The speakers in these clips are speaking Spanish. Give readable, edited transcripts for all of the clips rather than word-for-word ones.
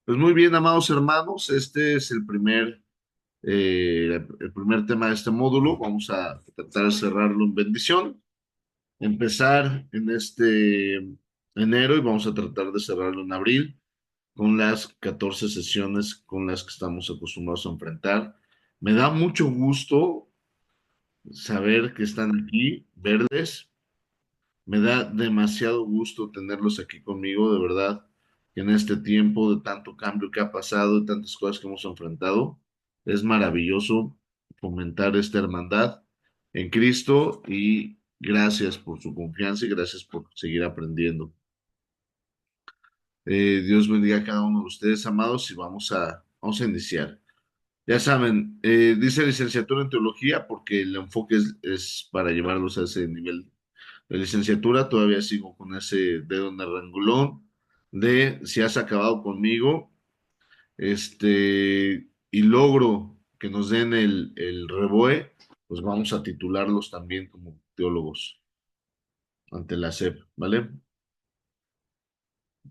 Pues muy bien, amados hermanos, este es el primer tema de este módulo. Vamos a tratar de cerrarlo en bendición, empezar en este enero y vamos a tratar de cerrarlo en abril con las 14 sesiones con las que estamos acostumbrados a enfrentar. Me da mucho gusto saber que están aquí, verdes. Me da demasiado gusto tenerlos aquí conmigo, de verdad, que en este tiempo de tanto cambio que ha pasado, de tantas cosas que hemos enfrentado, es maravilloso fomentar esta hermandad en Cristo y gracias por su confianza y gracias por seguir aprendiendo. Dios bendiga a cada uno de ustedes, amados, y vamos a iniciar. Ya saben, dice licenciatura en teología porque el enfoque es para llevarlos a ese nivel de licenciatura. Todavía sigo con ese dedo en el renglón de si has acabado conmigo, y logro que nos den el REBOE, pues vamos a titularlos también como teólogos ante la SEP, ¿vale?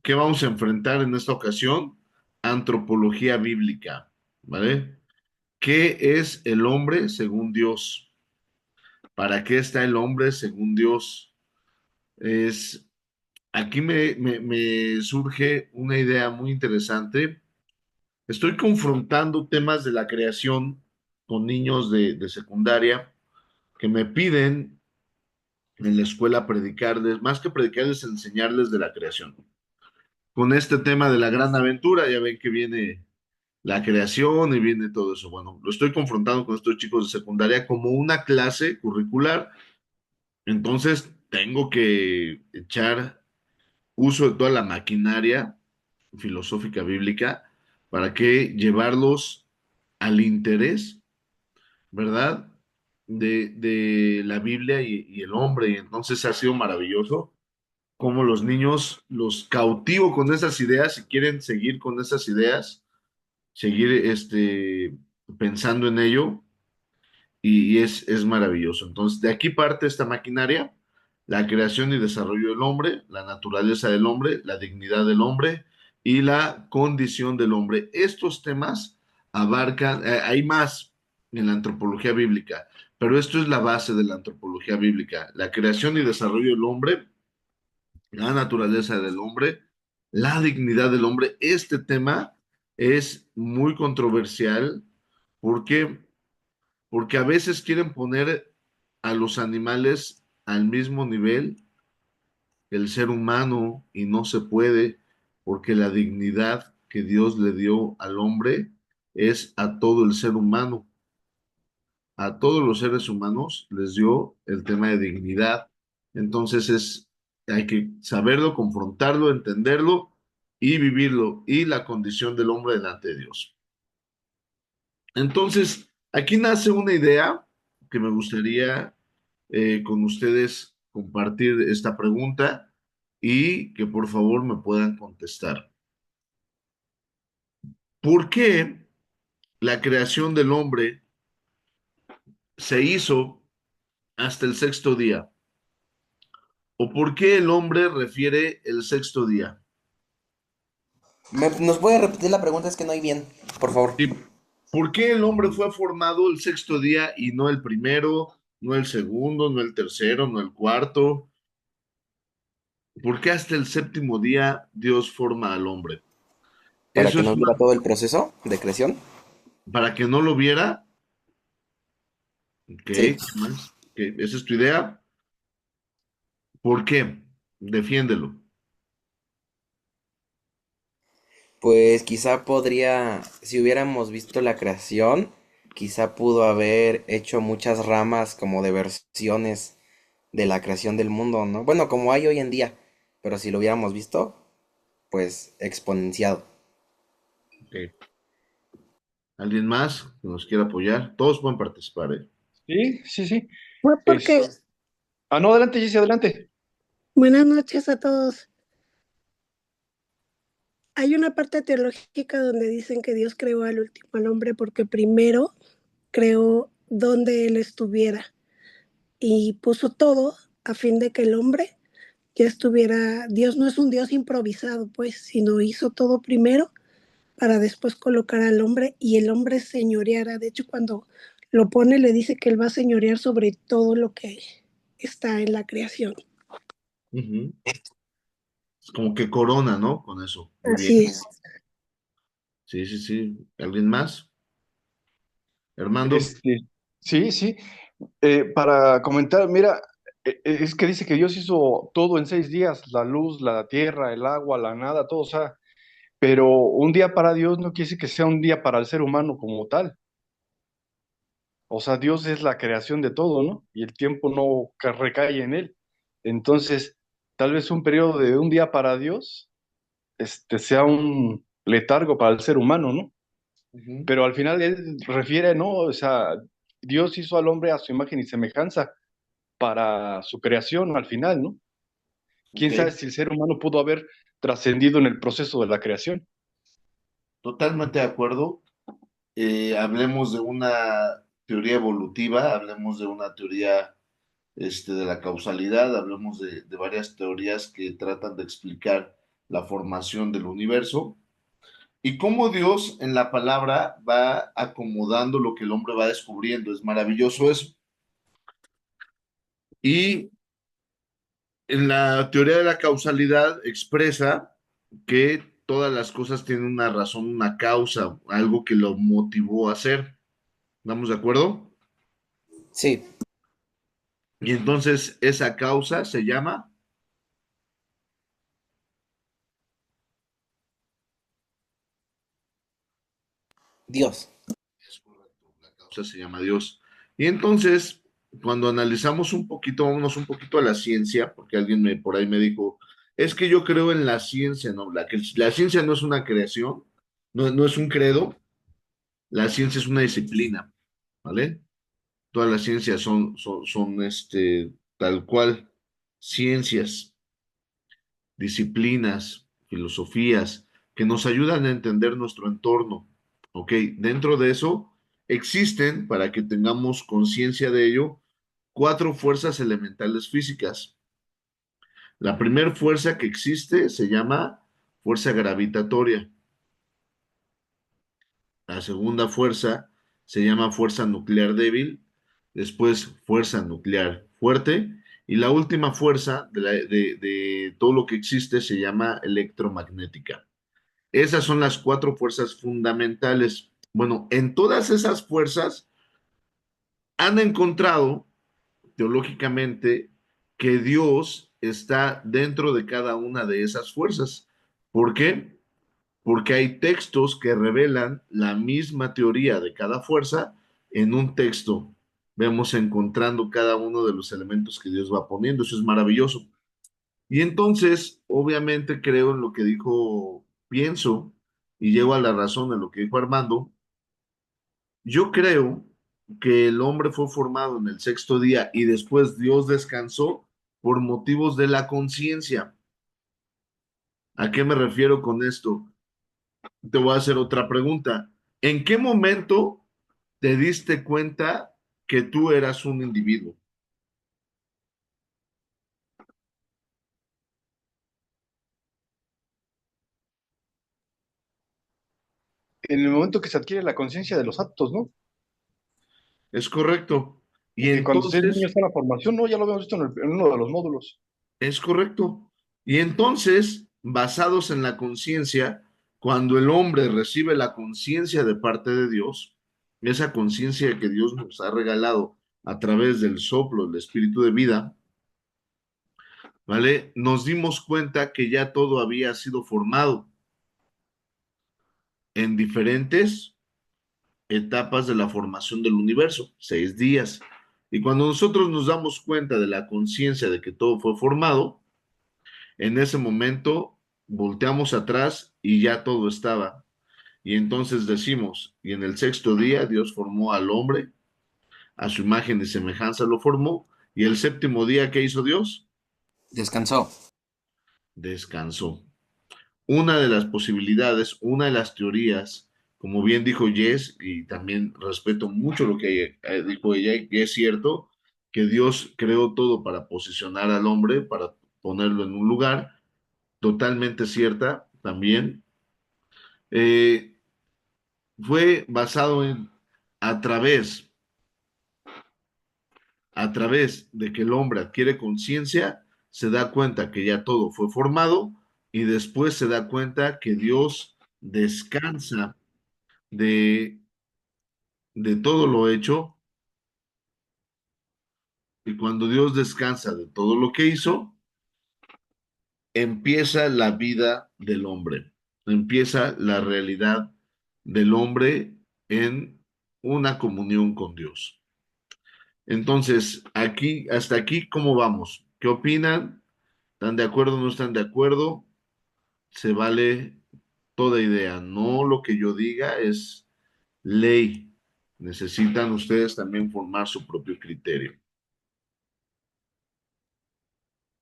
¿Qué vamos a enfrentar en esta ocasión? Antropología bíblica, ¿vale? ¿Qué es el hombre según Dios? ¿Para qué está el hombre según Dios? Es Aquí me surge una idea muy interesante. Estoy confrontando temas de la creación con niños de secundaria que me piden en la escuela predicarles, más que predicarles, enseñarles de la creación. Con este tema de la gran aventura, ya ven que viene la creación y viene todo eso. Bueno, lo estoy confrontando con estos chicos de secundaria como una clase curricular. Entonces, tengo que echar uso de toda la maquinaria filosófica bíblica para que llevarlos al interés, ¿verdad? De la Biblia y el hombre. Y entonces ha sido maravilloso cómo los niños los cautivo con esas ideas y quieren seguir con esas ideas, seguir pensando en ello y es maravilloso. Entonces, de aquí parte esta maquinaria, la creación y desarrollo del hombre, la naturaleza del hombre, la dignidad del hombre y la condición del hombre. Estos temas abarcan, hay más en la antropología bíblica, pero esto es la base de la antropología bíblica, la creación y desarrollo del hombre, la naturaleza del hombre, la dignidad del hombre. Este tema es muy controversial porque a veces quieren poner a los animales al mismo nivel que el ser humano y no se puede porque la dignidad que Dios le dio al hombre es a todo el ser humano. A todos los seres humanos les dio el tema de dignidad. Entonces hay que saberlo, confrontarlo, entenderlo y vivirlo y la condición del hombre delante de Dios. Entonces, aquí nace una idea que me gustaría con ustedes compartir esta pregunta y que por favor me puedan contestar. ¿Por qué la creación del hombre se hizo hasta el sexto día? ¿O por qué el hombre refiere el sexto día? ¿Nos puede repetir la pregunta? Es que no hay bien, por favor. ¿Y por qué el hombre fue formado el sexto día y no el primero, no el segundo, no el tercero, no el cuarto? ¿Por qué hasta el séptimo día Dios forma al hombre? Para Eso que es no viera todo el proceso de creación. para que no lo viera. Ok, Sí. ¿qué más? Ok, esa es tu idea. ¿Por qué? Defiéndelo. Pues quizá podría, si hubiéramos visto la creación, quizá pudo haber hecho muchas ramas como de versiones de la creación del mundo, ¿no? Bueno, como hay hoy en día, pero si lo hubiéramos visto, pues exponenciado. Ok. ¿Alguien más que nos quiera apoyar? Todos pueden participar, ¿eh? Sí, sí, sí. Fue porque, Es... Ah, no, adelante, Jessy, adelante. buenas noches a todos. Hay una parte teológica donde dicen que Dios creó al último al hombre porque primero creó donde él estuviera y puso todo a fin de que el hombre ya estuviera. Dios no es un Dios improvisado, pues, sino hizo todo primero para después colocar al hombre y el hombre señoreara. De hecho, cuando lo pone, le dice que él va a señorear sobre todo lo que está en la creación. Ujú. Es como que corona, ¿no? Con eso. Muy bien. Así es. Sí, sí, sí. ¿Alguien más? Armando. Este, sí, sí. Para comentar, mira, es que dice que Dios hizo todo en 6 días, la luz, la tierra, el agua, la nada, todo, o sea, pero un día para Dios no quiere decir que sea un día para el ser humano como tal. O sea, Dios es la creación de todo, ¿no? Y el tiempo no recae en él. Entonces, tal vez un periodo de un día para Dios, sea un letargo para el ser humano, ¿no? Ujú. Pero al final él refiere, ¿no? O sea, Dios hizo al hombre a su imagen y semejanza para su creación al final, ¿no? Ok. ¿Quién sabe si el ser humano pudo haber trascendido en el proceso de la creación? Totalmente de acuerdo. Hablemos de una teoría evolutiva, hablemos de una teoría de la causalidad, hablemos de varias teorías que tratan de explicar la formación del universo y cómo Dios en la palabra va acomodando lo que el hombre va descubriendo. Es maravilloso eso. Y en la teoría de la causalidad expresa que todas las cosas tienen una razón, una causa, algo que lo motivó a hacer. ¿Estamos de acuerdo? Sí, Y entonces esa causa se llama, Dios. es correcto, la causa se llama Dios. Y entonces, cuando analizamos un poquito, vámonos un poquito a la ciencia, porque alguien por ahí me dijo, es que yo creo en la ciencia, ¿no? La ciencia no es una creación, no es un credo, la ciencia es una disciplina, ¿vale? Todas las ciencias son tal cual, ciencias, disciplinas, filosofías, que nos ayudan a entender nuestro entorno. ¿Ok? Dentro de eso existen, para que tengamos conciencia de ello, cuatro fuerzas elementales físicas. La primera fuerza que existe se llama fuerza gravitatoria. La segunda fuerza se llama fuerza nuclear débil, después fuerza nuclear fuerte y la última fuerza de todo lo que existe se llama electromagnética. Esas son las cuatro fuerzas fundamentales. Bueno, en todas esas fuerzas han encontrado teológicamente que Dios está dentro de cada una de esas fuerzas. ¿Por qué? Porque hay textos que revelan la misma teoría de cada fuerza en un texto. Vemos encontrando cada uno de los elementos que Dios va poniendo. Eso es maravilloso. Y entonces, obviamente, creo en lo que dijo, pienso y llego a la razón de lo que dijo Armando. Yo creo que el hombre fue formado en el sexto día y después Dios descansó por motivos de la conciencia. ¿A qué me refiero con esto? Te voy a hacer otra pregunta. ¿En qué momento te diste cuenta que tú eras un individuo? En el momento que se adquiere la conciencia de los actos, ¿no? Es correcto. Y Porque cuando el niño entonces, está en la formación, ¿no? Ya lo habíamos visto en uno de los módulos. es correcto. Y entonces, basados en la conciencia, cuando el hombre recibe la conciencia de parte de Dios, esa conciencia que Dios nos ha regalado a través del soplo, del espíritu de vida, ¿vale? Nos dimos cuenta que ya todo había sido formado en diferentes etapas de la formación del universo, 6 días. Y cuando nosotros nos damos cuenta de la conciencia de que todo fue formado, en ese momento volteamos atrás y ya todo estaba. Y entonces decimos, y en el sexto día Dios formó al hombre, a su imagen y semejanza lo formó, y el séptimo día, ¿qué hizo Dios? Descansó. Descansó. Una de las posibilidades, una de las teorías, como bien dijo Jess, y también respeto mucho lo que dijo ella, y que es cierto, que Dios creó todo para posicionar al hombre, para ponerlo en un lugar, totalmente cierta también, Eh, fue basado en a través, a través de que el hombre adquiere conciencia, se da cuenta que ya todo fue formado y después se da cuenta que Dios descansa de, de todo lo hecho y cuando Dios descansa de todo lo que hizo, empieza la vida del hombre, empieza la realidad del hombre en una comunión con Dios. Entonces, aquí, hasta aquí, ¿cómo vamos? ¿Qué opinan? ¿Están de acuerdo o no están de acuerdo? Se vale toda idea, no lo que yo diga es ley. Necesitan ustedes también formar su propio criterio.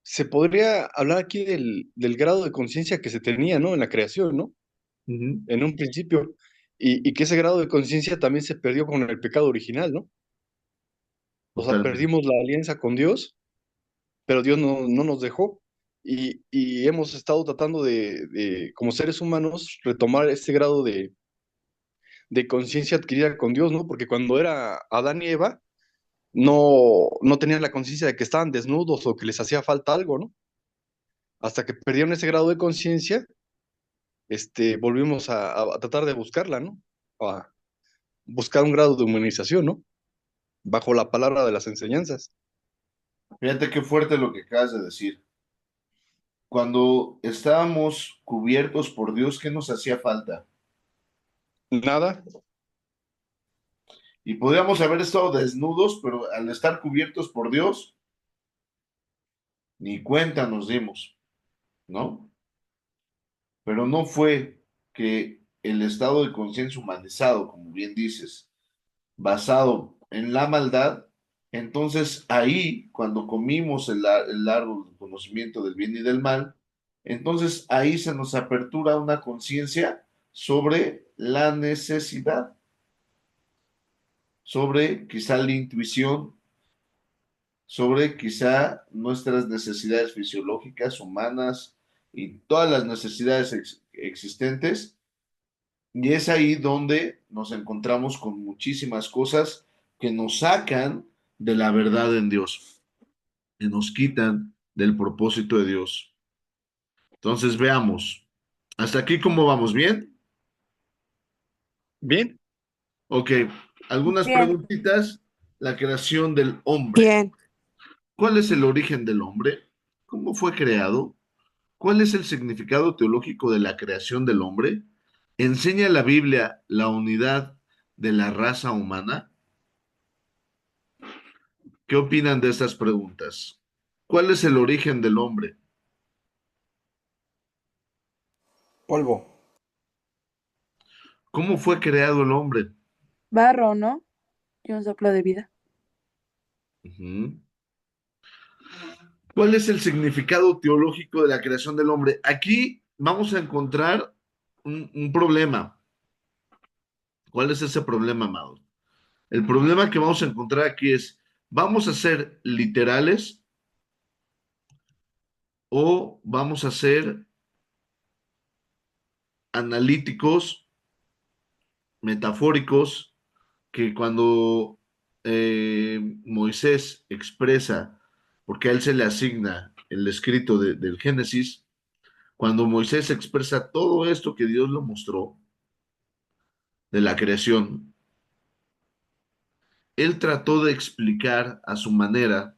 Se podría hablar aquí del grado de conciencia que se tenía, ¿no? En la creación, ¿no? Ujú. En un principio. Y que ese grado de conciencia también se perdió con el pecado original, ¿no? O sea, Totalmente. perdimos la alianza con Dios, pero Dios no nos dejó. Y hemos estado tratando como seres humanos, retomar ese grado de conciencia adquirida con Dios, ¿no? Porque cuando era Adán y Eva, no tenían la conciencia de que estaban desnudos o que les hacía falta algo, ¿no? Hasta que perdieron ese grado de conciencia, volvimos a tratar de buscarla, ¿no? A buscar un grado de humanización, ¿no? Bajo la palabra de las enseñanzas. Fíjate qué fuerte lo que acabas de decir. Cuando estábamos cubiertos por Dios, ¿qué nos hacía falta? Nada, Y podríamos haber estado desnudos, pero al estar cubiertos por Dios, ni cuenta nos dimos, ¿no? Pero no fue que el estado de conciencia humanizado, como bien dices, basado en la maldad, entonces ahí, cuando comimos el árbol del conocimiento del bien y del mal, entonces ahí se nos apertura una conciencia sobre la necesidad, sobre quizá la intuición, sobre quizá nuestras necesidades fisiológicas, humanas y todas las necesidades existentes. Y es ahí donde nos encontramos con muchísimas cosas que nos sacan de la verdad en Dios, que nos quitan del propósito de Dios. Entonces veamos. ¿Hasta aquí cómo vamos? ¿Bien? bien. Ok. Algunas Bien, preguntitas. La creación del hombre. bien. ¿Cuál es el origen del hombre? ¿Cómo fue creado? ¿Cuál es el significado teológico de la creación del hombre? ¿Enseña la Biblia la unidad de la raza humana? ¿Qué opinan de estas preguntas? ¿Cuál es el origen del hombre? Polvo. ¿Cómo fue creado el hombre? Barro, ¿no? Y un soplo de vida. Ujú. ¿Cuál es el significado teológico de la creación del hombre? Aquí vamos a encontrar un problema. ¿Cuál es ese problema, amado? El problema que vamos a encontrar aquí es, ¿vamos a ser literales o vamos a ser analíticos, metafóricos, que cuando Moisés expresa, porque a él se le asigna el escrito del Génesis, cuando Moisés expresa todo esto que Dios lo mostró de la creación, él trató de explicar a su manera,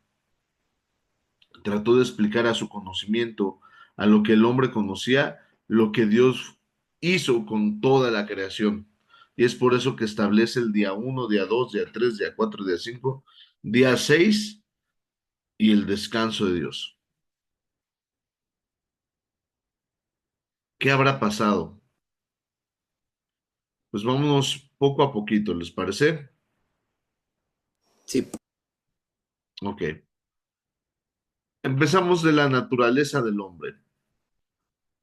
trató de explicar a su conocimiento, a lo que el hombre conocía, lo que Dios hizo con toda la creación. Y es por eso que establece el día uno, día 2, día 3, día 4, día 5, día 6 y el descanso de Dios. ¿Qué habrá pasado? Pues vámonos poco a poquito, ¿les parece? Sí. Ok. Empezamos de la naturaleza del hombre.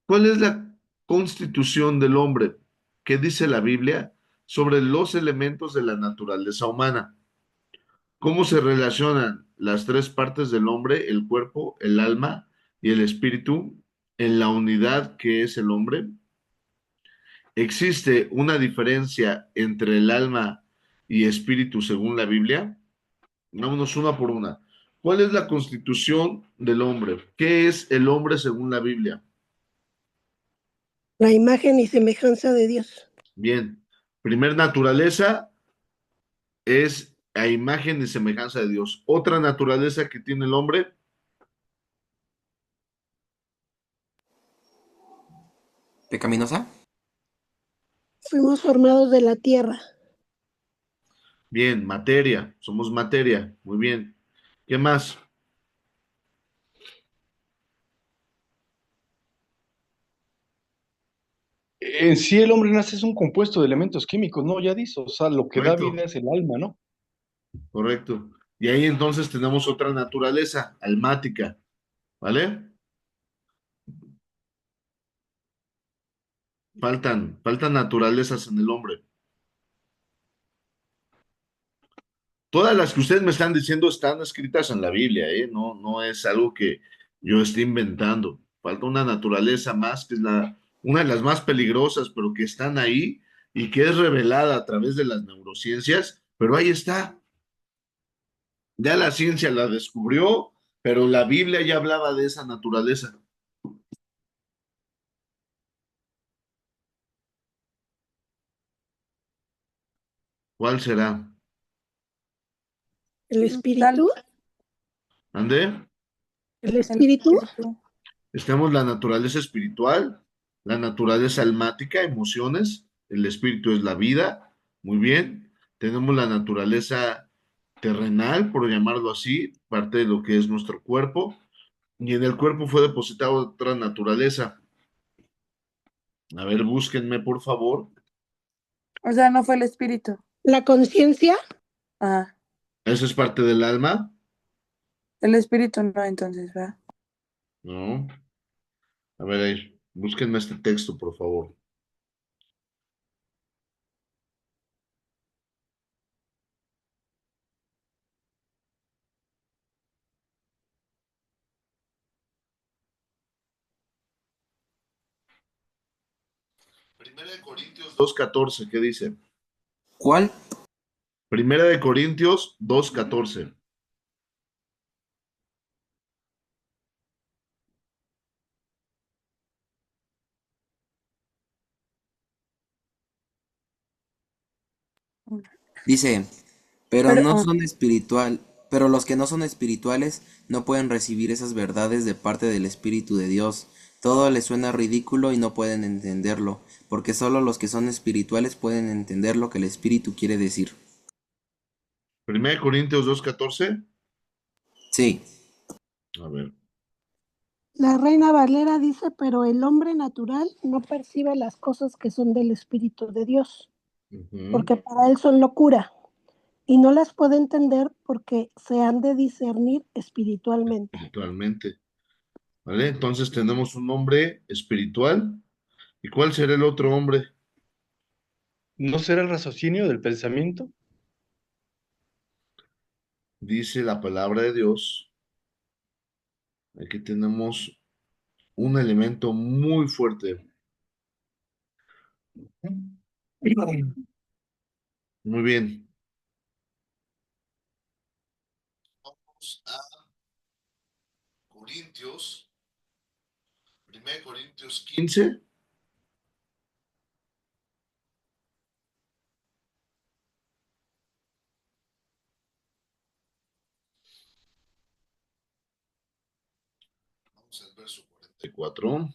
¿Cuál es la constitución del hombre? ¿Qué dice la Biblia sobre los elementos de la naturaleza humana? ¿Cómo se relacionan las tres partes del hombre, el cuerpo, el alma y el espíritu, en la unidad que es el hombre? ¿Existe una diferencia entre el alma y espíritu según la Biblia? Vámonos una por una. ¿Cuál es la constitución del hombre? ¿Qué es el hombre según la Biblia? La imagen y semejanza de Dios. Bien. Primer naturaleza es a imagen y semejanza de Dios. Otra naturaleza que tiene el hombre. ¿Pecaminosa? Fuimos formados de la tierra. Bien, materia. Somos materia. Muy bien. ¿Qué más? En sí el hombre nace es un compuesto de elementos químicos, ¿no? Ya dice, o sea, lo que da Correcto, vida es el alma, ¿no? correcto. Y ahí entonces tenemos otra naturaleza, almática, ¿vale? Faltan naturalezas en el hombre. Todas las que ustedes me están diciendo están escritas en la Biblia, ¿eh? No, no es algo que yo esté inventando. Falta una naturaleza más, que es una de las más peligrosas, pero que están ahí y que es revelada a través de las neurociencias, pero ahí está. Ya la ciencia la descubrió, pero la Biblia ya hablaba de esa naturaleza. ¿Cuál será? El Tal, espíritu. ¿Ande? El el espíritu. espíritu. Estamos la naturaleza espiritual, la naturaleza almática, emociones, el espíritu es la vida, muy bien. Tenemos la naturaleza terrenal, por llamarlo así, parte de lo que es nuestro cuerpo, y en el cuerpo fue depositada otra naturaleza. A ver, búsquenme, por favor. O sea, no fue el espíritu. La conciencia. Ah, ¿Eso es parte del alma? el espíritu no, entonces, ¿verdad? No. A ver, ahí, búsquenme este texto, por favor. Primera de Corintios 2:14, ¿qué dice? ¿Cuál? Primera de Corintios 2:14. Dice, pero Pero, no son espiritual, pero los que no son espirituales no pueden recibir esas verdades de parte del Espíritu de Dios. Todo les suena ridículo y no pueden entenderlo, porque solo los que son espirituales pueden entender lo que el Espíritu quiere decir. Primera de Corintios 2:14. Sí, A ver. La Reina Valera dice, pero el hombre natural no percibe las cosas que son del Espíritu de Dios, Ujú. porque para él son locura, y no las puede entender porque se han de discernir espiritualmente. Espiritualmente. ¿Vale? Entonces tenemos un hombre espiritual. ¿Y cuál será el otro hombre? ¿No será el raciocinio del pensamiento? Dice la palabra de Dios. Aquí tenemos un elemento muy fuerte. Muy bien. Vamos a Corintios, 1 Corintios 15. Vamos al verso 44.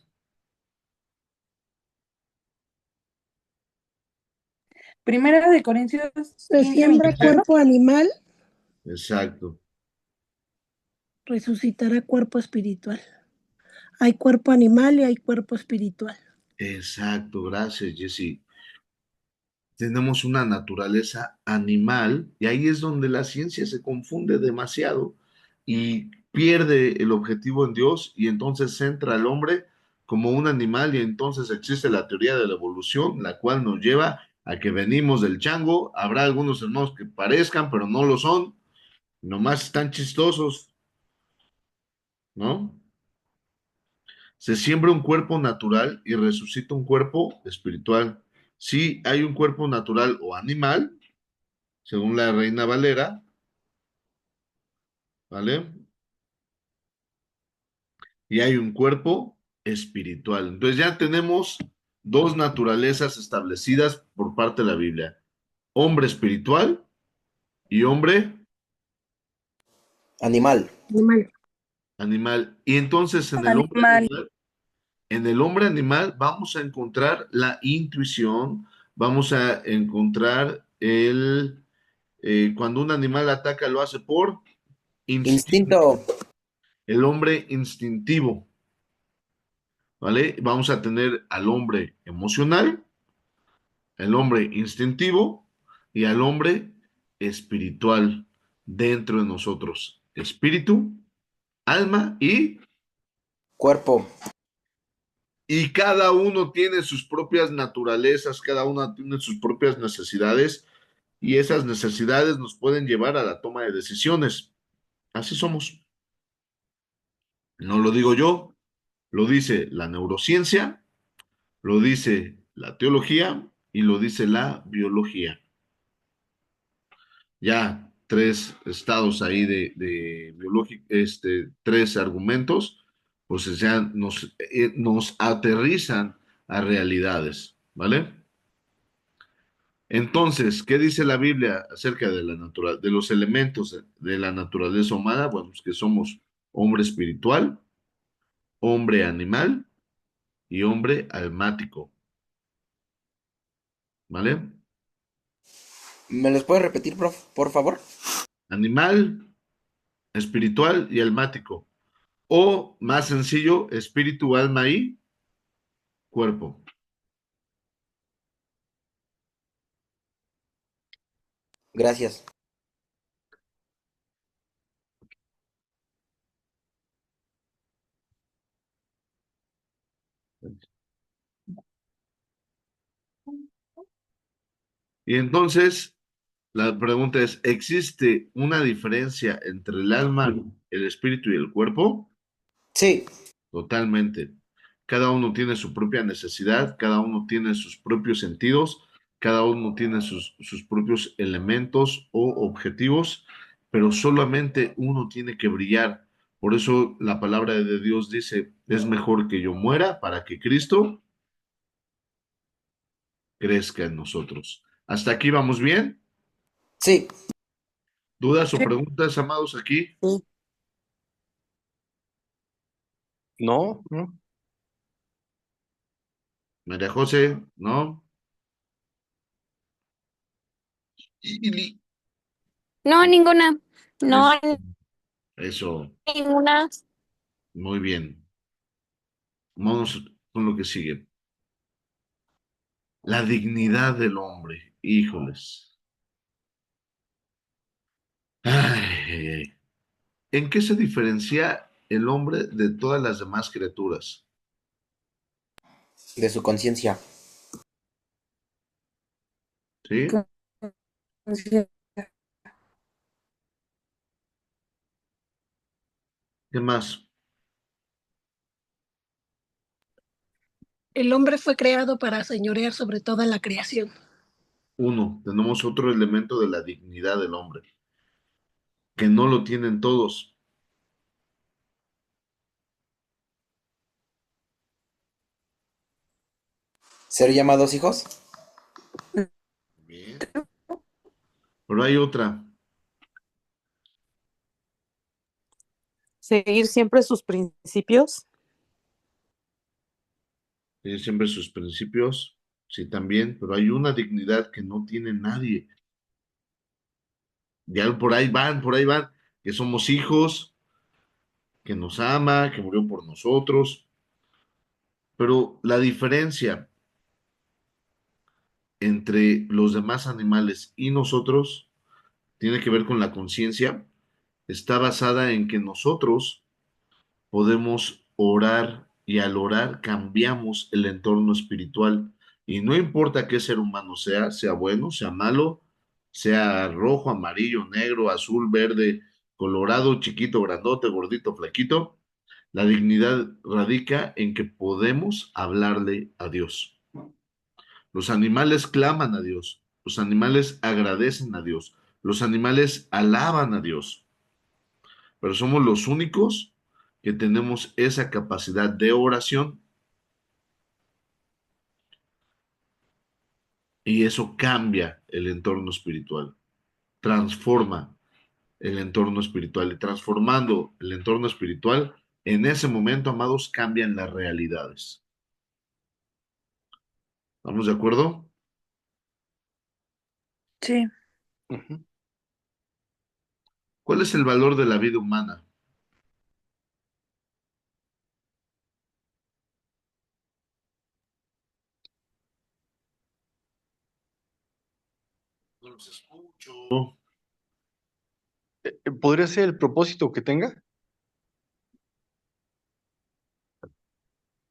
Primera de Corintios Se 15, siembra 24. cuerpo animal, Exacto. resucitará cuerpo espiritual. Hay cuerpo animal y hay cuerpo espiritual. Exacto. Gracias, Jesse. Tenemos una naturaleza animal y ahí es donde la ciencia se confunde demasiado y pierde el objetivo en Dios y entonces centra al hombre como un animal y entonces existe la teoría de la evolución, la cual nos lleva a que venimos del chango. Habrá algunos hermanos que parezcan, pero no lo son, nomás están chistosos, ¿no? Se siembra un cuerpo natural y resucita un cuerpo espiritual. Sí hay un cuerpo natural o animal, según la Reina Valera, ¿vale? Y hay un cuerpo espiritual. Entonces ya tenemos dos naturalezas establecidas por parte de la Biblia. Hombre espiritual y hombre Animal. Animal. animal. Y entonces Animal. en el hombre animal vamos a encontrar la intuición, vamos a encontrar cuando un animal ataca lo hace por instinto, Instinto. el hombre instintivo, ¿vale? Vamos a tener al hombre emocional, el hombre instintivo y al hombre espiritual dentro de nosotros. Espíritu, alma Cuerpo. y cada uno tiene sus propias naturalezas, cada uno tiene sus propias necesidades y esas necesidades nos pueden llevar a la toma de decisiones. Así somos. No lo digo yo, lo dice la neurociencia, lo dice la teología y lo dice la biología. Ya tres estados ahí de biológica, tres argumentos, pues ya nos aterrizan a realidades, ¿vale? Entonces, ¿qué dice la Biblia acerca de de los elementos de la naturaleza humana? Bueno, pues que somos hombre espiritual, hombre animal y hombre almático, ¿vale? ¿Me los puedes repetir, por favor? Animal, espiritual y almático. O más sencillo, espíritu, alma y cuerpo. Gracias. Y entonces, la pregunta es, ¿existe una diferencia entre el alma, el espíritu y el cuerpo? Sí. Totalmente. Cada uno tiene su propia necesidad, cada uno tiene sus propios sentidos, cada uno tiene sus propios elementos o objetivos, pero solamente uno tiene que brillar. Por eso la palabra de Dios dice, es mejor que yo muera para que Cristo crezca en nosotros. ¿Hasta aquí vamos bien? Sí. ¿Dudas o Sí. preguntas, amados, aquí? No, no. María José, ¿no? Y- No, ninguna. No, Eso, eso, ninguna. muy bien. Vamos con lo que sigue. La dignidad del hombre, híjoles. Ay, ay, ay. ¿En qué se diferencia el hombre de todas las demás criaturas? De su conciencia. ¿Sí? ¿Qué más? El hombre fue creado para señorear sobre toda la creación. Uno, tenemos otro elemento de la dignidad del hombre, que no lo tienen todos. ¿Ser llamados hijos? Bien. Pero hay otra. Seguir siempre sus principios. Tiene siempre sus principios, sí, también, pero hay una dignidad que no tiene nadie. Ya por ahí van, que somos hijos, que nos ama, que murió por nosotros. Pero la diferencia entre los demás animales y nosotros tiene que ver con la conciencia. Está basada en que nosotros podemos orar y al orar cambiamos el entorno espiritual. Y no importa qué ser humano sea, sea bueno, sea malo, sea rojo, amarillo, negro, azul, verde, colorado, chiquito, grandote, gordito, flaquito, la dignidad radica en que podemos hablarle a Dios. Los animales claman a Dios, los animales agradecen a Dios, los animales alaban a Dios, pero somos los únicos que tenemos esa capacidad de oración y eso cambia el entorno espiritual, transforma el entorno espiritual y transformando el entorno espiritual, en ese momento, amados, cambian las realidades. ¿Estamos de acuerdo? Sí. Ujú. ¿Cuál es el valor de la vida humana? No los escucho. ¿Podría ser el propósito que tenga?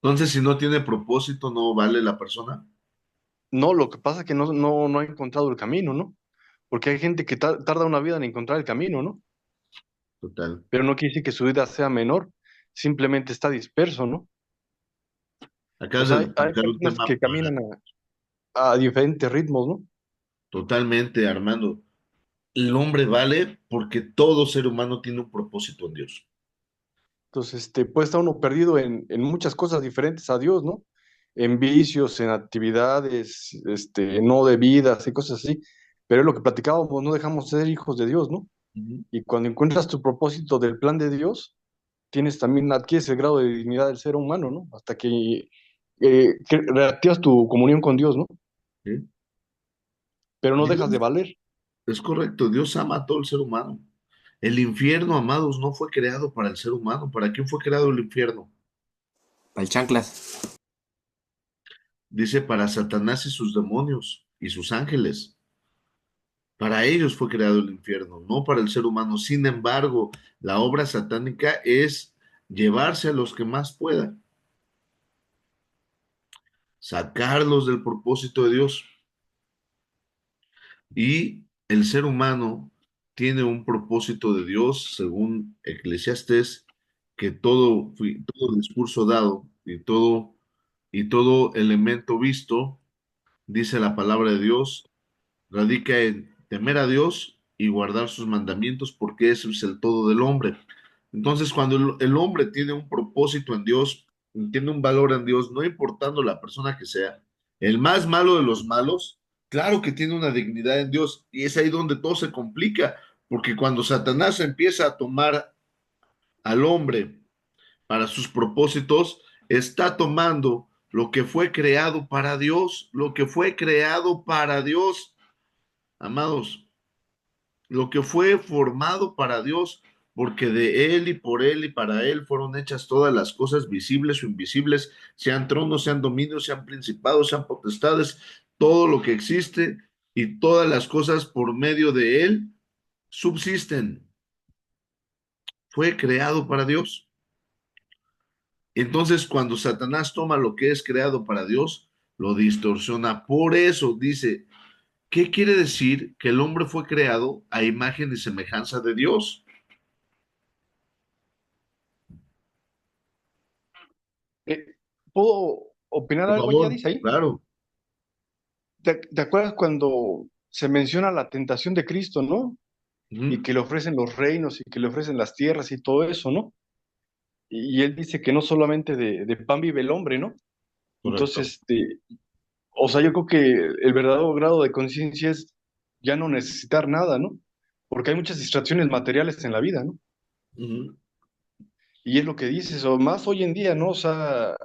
Entonces, si no tiene propósito, no vale la persona. No, lo que pasa es que no ha encontrado el camino, ¿no? Porque hay gente que tarda una vida en encontrar el camino, ¿no? Total. Pero no quiere decir que su vida sea menor, simplemente está disperso, ¿no? O Acabas sea, de hay tocar un personas tema que caminan a diferentes ritmos, ¿no? totalmente, Armando. El hombre vale porque todo ser humano tiene un propósito en Dios. Entonces, puede estar uno perdido en muchas cosas diferentes a Dios, ¿no? En vicios, en actividades, no debidas y cosas así. Pero es lo que platicábamos, no dejamos de ser hijos de Dios, ¿no? Ujú. Y cuando encuentras tu propósito del plan de Dios, tienes también, adquieres el grado de dignidad del ser humano, ¿no? Hasta que reactivas tu comunión con Dios, ¿no? ¿Sí? Pero no dejas de Dios, valer. es correcto, Dios ama a todo el ser humano. El infierno, amados, no fue creado para el ser humano. ¿Para quién fue creado el infierno? Para el chanclas. Dice para Satanás y sus demonios y sus ángeles. Para ellos fue creado el infierno, no para el ser humano. Sin embargo, la obra satánica es llevarse a los que más pueda, sacarlos del propósito de Dios. Y el ser humano tiene un propósito de Dios, según Eclesiastés, que todo discurso dado y todo elemento visto, dice la palabra de Dios, radica en temer a Dios y guardar sus mandamientos, porque eso es el todo del hombre. Entonces, cuando el hombre tiene un propósito en Dios, tiene un valor en Dios, no importando la persona que sea, el más malo de los malos, claro que tiene una dignidad en Dios, y es ahí donde todo se complica, porque cuando Satanás empieza a tomar al hombre para sus propósitos, está tomando lo que fue creado para Dios, lo que fue creado para Dios, amados, lo que fue formado para Dios, porque de Él y por Él y para Él fueron hechas todas las cosas visibles o invisibles, sean tronos, sean dominios, sean principados, sean potestades, todo lo que existe y todas las cosas por medio de Él subsisten. Fue creado para Dios. Entonces, cuando Satanás toma lo que es creado para Dios, lo distorsiona. Por eso dice, ¿qué quiere decir que el hombre fue creado a imagen y semejanza de Dios? Eh, ¿Puedo opinar Por algo, favor, Añadis, ahí? claro. ¿Te acuerdas cuando se menciona la tentación de Cristo, ¿no? Y Ujú. que le ofrecen los reinos y que le ofrecen las tierras y todo eso, ¿no? Y él dice que no solamente de pan vive el hombre, ¿no? Correcto. Entonces, o sea, yo creo que el verdadero grado de conciencia es ya no necesitar nada, ¿no? Porque hay muchas distracciones materiales en la vida, ¿no? Ujú. Y es lo que dices, o más hoy en día, ¿no? O sea,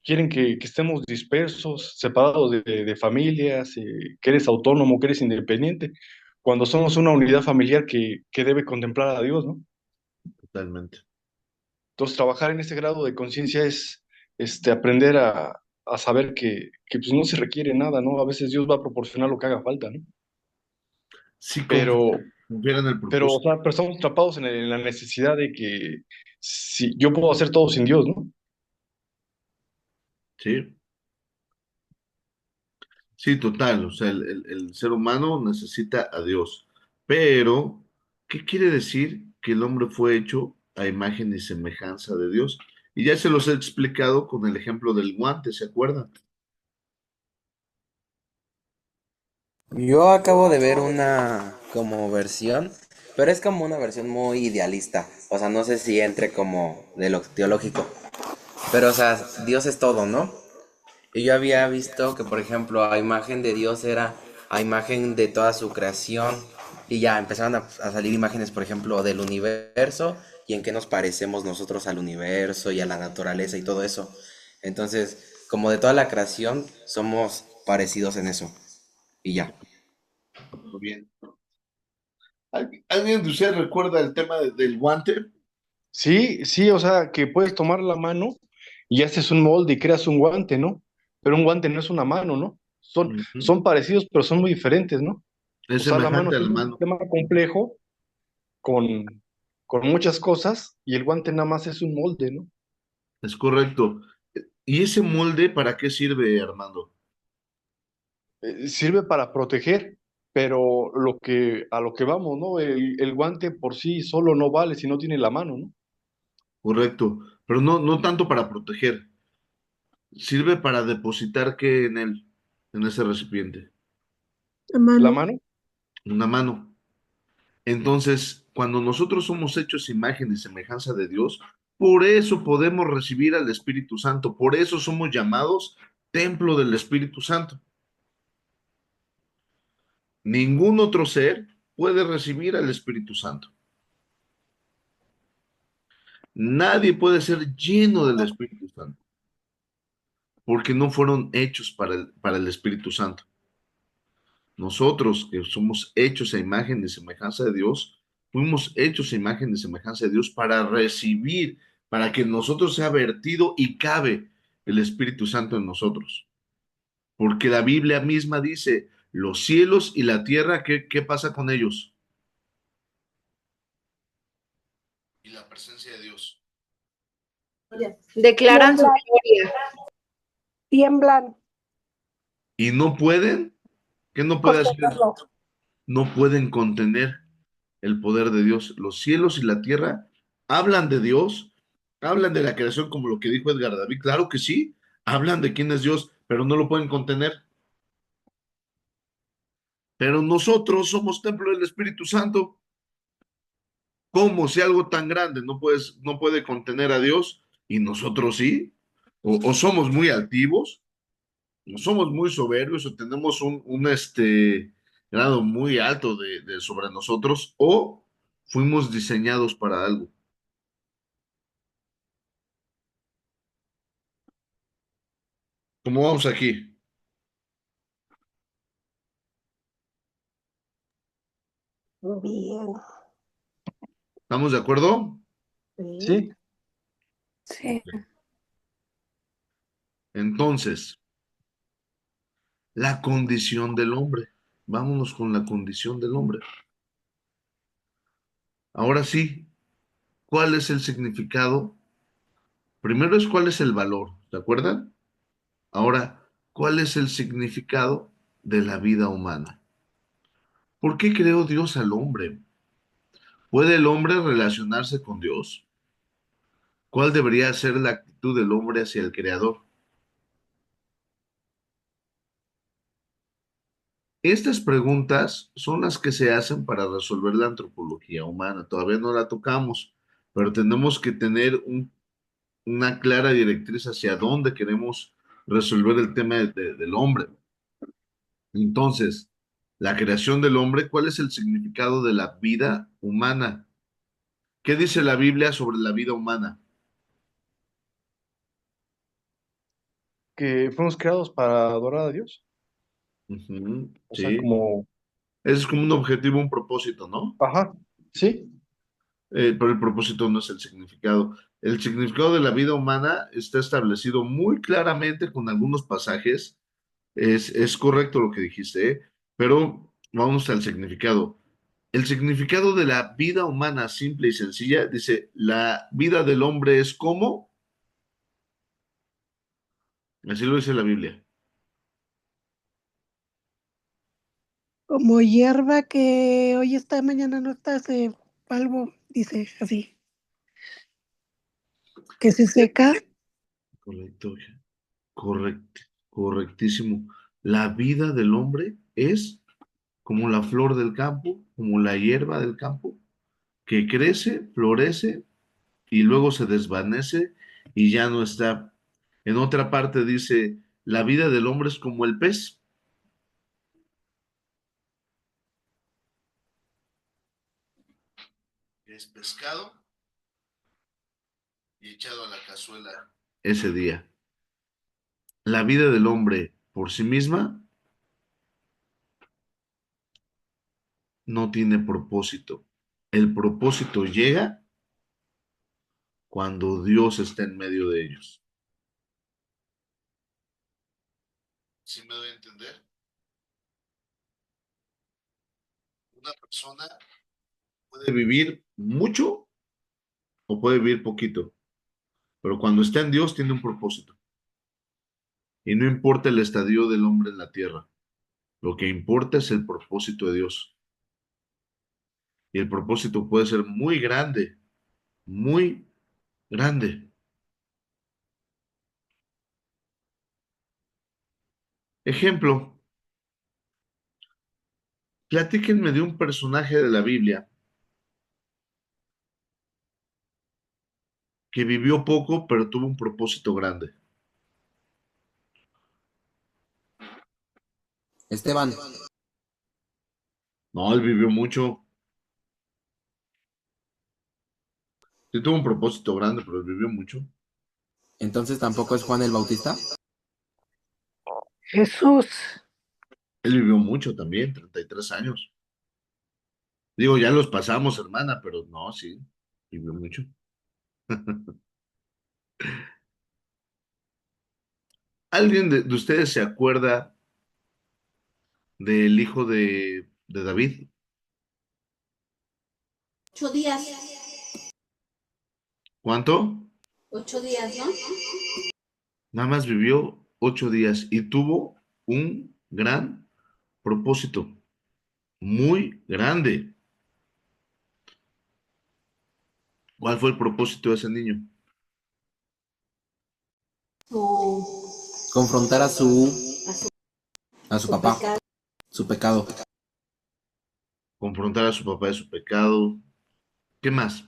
quieren que estemos dispersos, separados de familias, que eres autónomo, que eres independiente, cuando somos una unidad familiar que debe contemplar a Dios, ¿no? Totalmente. Entonces, trabajar en ese grado de conciencia es aprender a saber que pues, no se requiere nada, ¿no? A veces Dios va a proporcionar lo que haga falta, ¿no? Sí, Pero, confiar en el o propósito. sea, pero estamos atrapados en la necesidad de que si yo puedo hacer todo sin Dios, ¿no? Sí, sí, total. O sea, el ser humano necesita a Dios. Pero, ¿qué quiere decir que el hombre fue hecho a imagen y semejanza de Dios? Y ya se los he explicado con el ejemplo del guante, ¿se acuerdan? Yo acabo de ver una como versión, pero es como una versión muy idealista. O sea, no sé si entre como de lo teológico. Pero, o sea, Dios es todo, ¿no? Y yo había visto que, por ejemplo, a imagen de Dios era a imagen de toda su creación. Y ya empezaron a salir imágenes, por ejemplo, del universo y en qué nos parecemos nosotros al universo y a la naturaleza y todo eso. Entonces, como de toda la creación, somos parecidos en eso. Y ya. Muy bien. ¿Alguien de ustedes recuerda el tema del guante? Sí, sí, o sea, que puedes tomar la mano y haces un molde y creas un guante, ¿no? Pero un guante no es una mano, ¿no? Ujú. Son parecidos, pero son muy diferentes, ¿no? Es O sea, la mano semejante a la es un mano. sistema complejo con, con muchas cosas y el guante nada más es un molde, ¿no? Es correcto. ¿Y ese molde para qué sirve, Armando? Sirve para proteger, pero a lo que vamos, ¿no? El guante por sí solo no vale si no tiene la mano, ¿no? Correcto. Pero no, no tanto para proteger. Sirve para depositar qué en él, en ese recipiente. A La mano. mano, Una mano. Entonces, cuando nosotros somos hechos imagen y semejanza de Dios, por eso podemos recibir al Espíritu Santo. Por eso somos llamados templo del Espíritu Santo. Ningún otro ser puede recibir al Espíritu Santo. Nadie puede ser lleno del Espíritu Santo, porque no fueron hechos para el Espíritu Santo. Nosotros, que somos hechos a imagen y semejanza de Dios, fuimos hechos a imagen y semejanza de Dios para recibir, para que en nosotros sea vertido y cabe el Espíritu Santo en nosotros. Porque la Biblia misma dice, los cielos y la tierra, ¿qué pasa con ellos? Y la presencia de Dios. Declaran su Tiemblan, gloria. tiemblan, Y no pueden, ¿qué no puede hacer? contenerlo. No pueden contener el poder de Dios. Los cielos y la tierra hablan de Dios, hablan de la creación como lo que dijo Edgar David. Claro que sí, hablan de quién es Dios, pero no lo pueden contener. Pero nosotros somos templo del Espíritu Santo. ¿Cómo si algo tan grande no puede contener a Dios y nosotros sí? O somos muy altivos, o somos muy soberbios, o tenemos un grado muy alto de sobre nosotros, o fuimos diseñados para algo. ¿Cómo vamos aquí? Bien. ¿Estamos de acuerdo? Sí. sí. Sí. Entonces, la condición del hombre. Vámonos con la condición del hombre. Ahora sí, ¿cuál es el significado? Primero es cuál es el valor, ¿de acuerdo? Ahora, ¿cuál es el significado de la vida humana? ¿Por qué creó Dios al hombre? ¿Puede el hombre relacionarse con Dios? ¿Cuál debería ser la actitud del hombre hacia el Creador? Estas preguntas son las que se hacen para resolver la antropología humana. Todavía no la tocamos, pero tenemos que tener una clara directriz hacia dónde queremos resolver el tema del hombre. Entonces, la creación del hombre, ¿cuál es el significado de la vida humana? ¿Qué dice la Biblia sobre la vida humana? Que fuimos creados para adorar a Dios. Ujú, O sea, sí, como, ese es como un objetivo, un propósito, ¿no? ajá, sí, Pero el propósito no es el significado. El significado de la vida humana está establecido muy claramente con algunos pasajes. Es correcto lo que dijiste, ¿eh? Pero vamos al significado. El significado de la vida humana simple y sencilla dice, la vida del hombre es como, así lo dice la Biblia. Como hierba que hoy está, mañana no está, se algo, dice así, que se seca. Correcto, correcto, correctísimo. La vida del hombre es como la flor del campo, como la hierba del campo, que crece, florece y luego se desvanece y ya no está. En otra parte dice, la vida del hombre es como el pez, que es pescado y echado a la cazuela ese día. La vida del hombre por sí misma no tiene propósito. El propósito llega cuando Dios está en medio de ellos. ¿Sí me doy a entender? Una persona puede vivir mucho o puede vivir poquito, pero cuando está en Dios tiene un propósito. Y no importa el estadio del hombre en la tierra, lo que importa es el propósito de Dios. Y el propósito puede ser muy grande, muy grande. Ejemplo, platíquenme de un personaje de la Biblia que vivió poco, pero tuvo un propósito grande. Esteban, No, él vivió mucho. Sí tuvo un propósito grande, pero él vivió mucho. entonces tampoco es Juan el Bautista. Jesús. Él vivió mucho también, 33 años. Digo, ya los pasamos, hermana, pero no, sí, vivió mucho. ¿Alguien de ustedes se acuerda del hijo de David? 8 días, ¿Cuánto? 8 días, ¿no? Nada más vivió 8 días y tuvo un gran propósito, muy grande. ¿Cuál fue el propósito de ese niño? Su, Confrontar a a su, su su papá, pecado. su pecado. Confrontar a su papá de su pecado. ¿Qué más?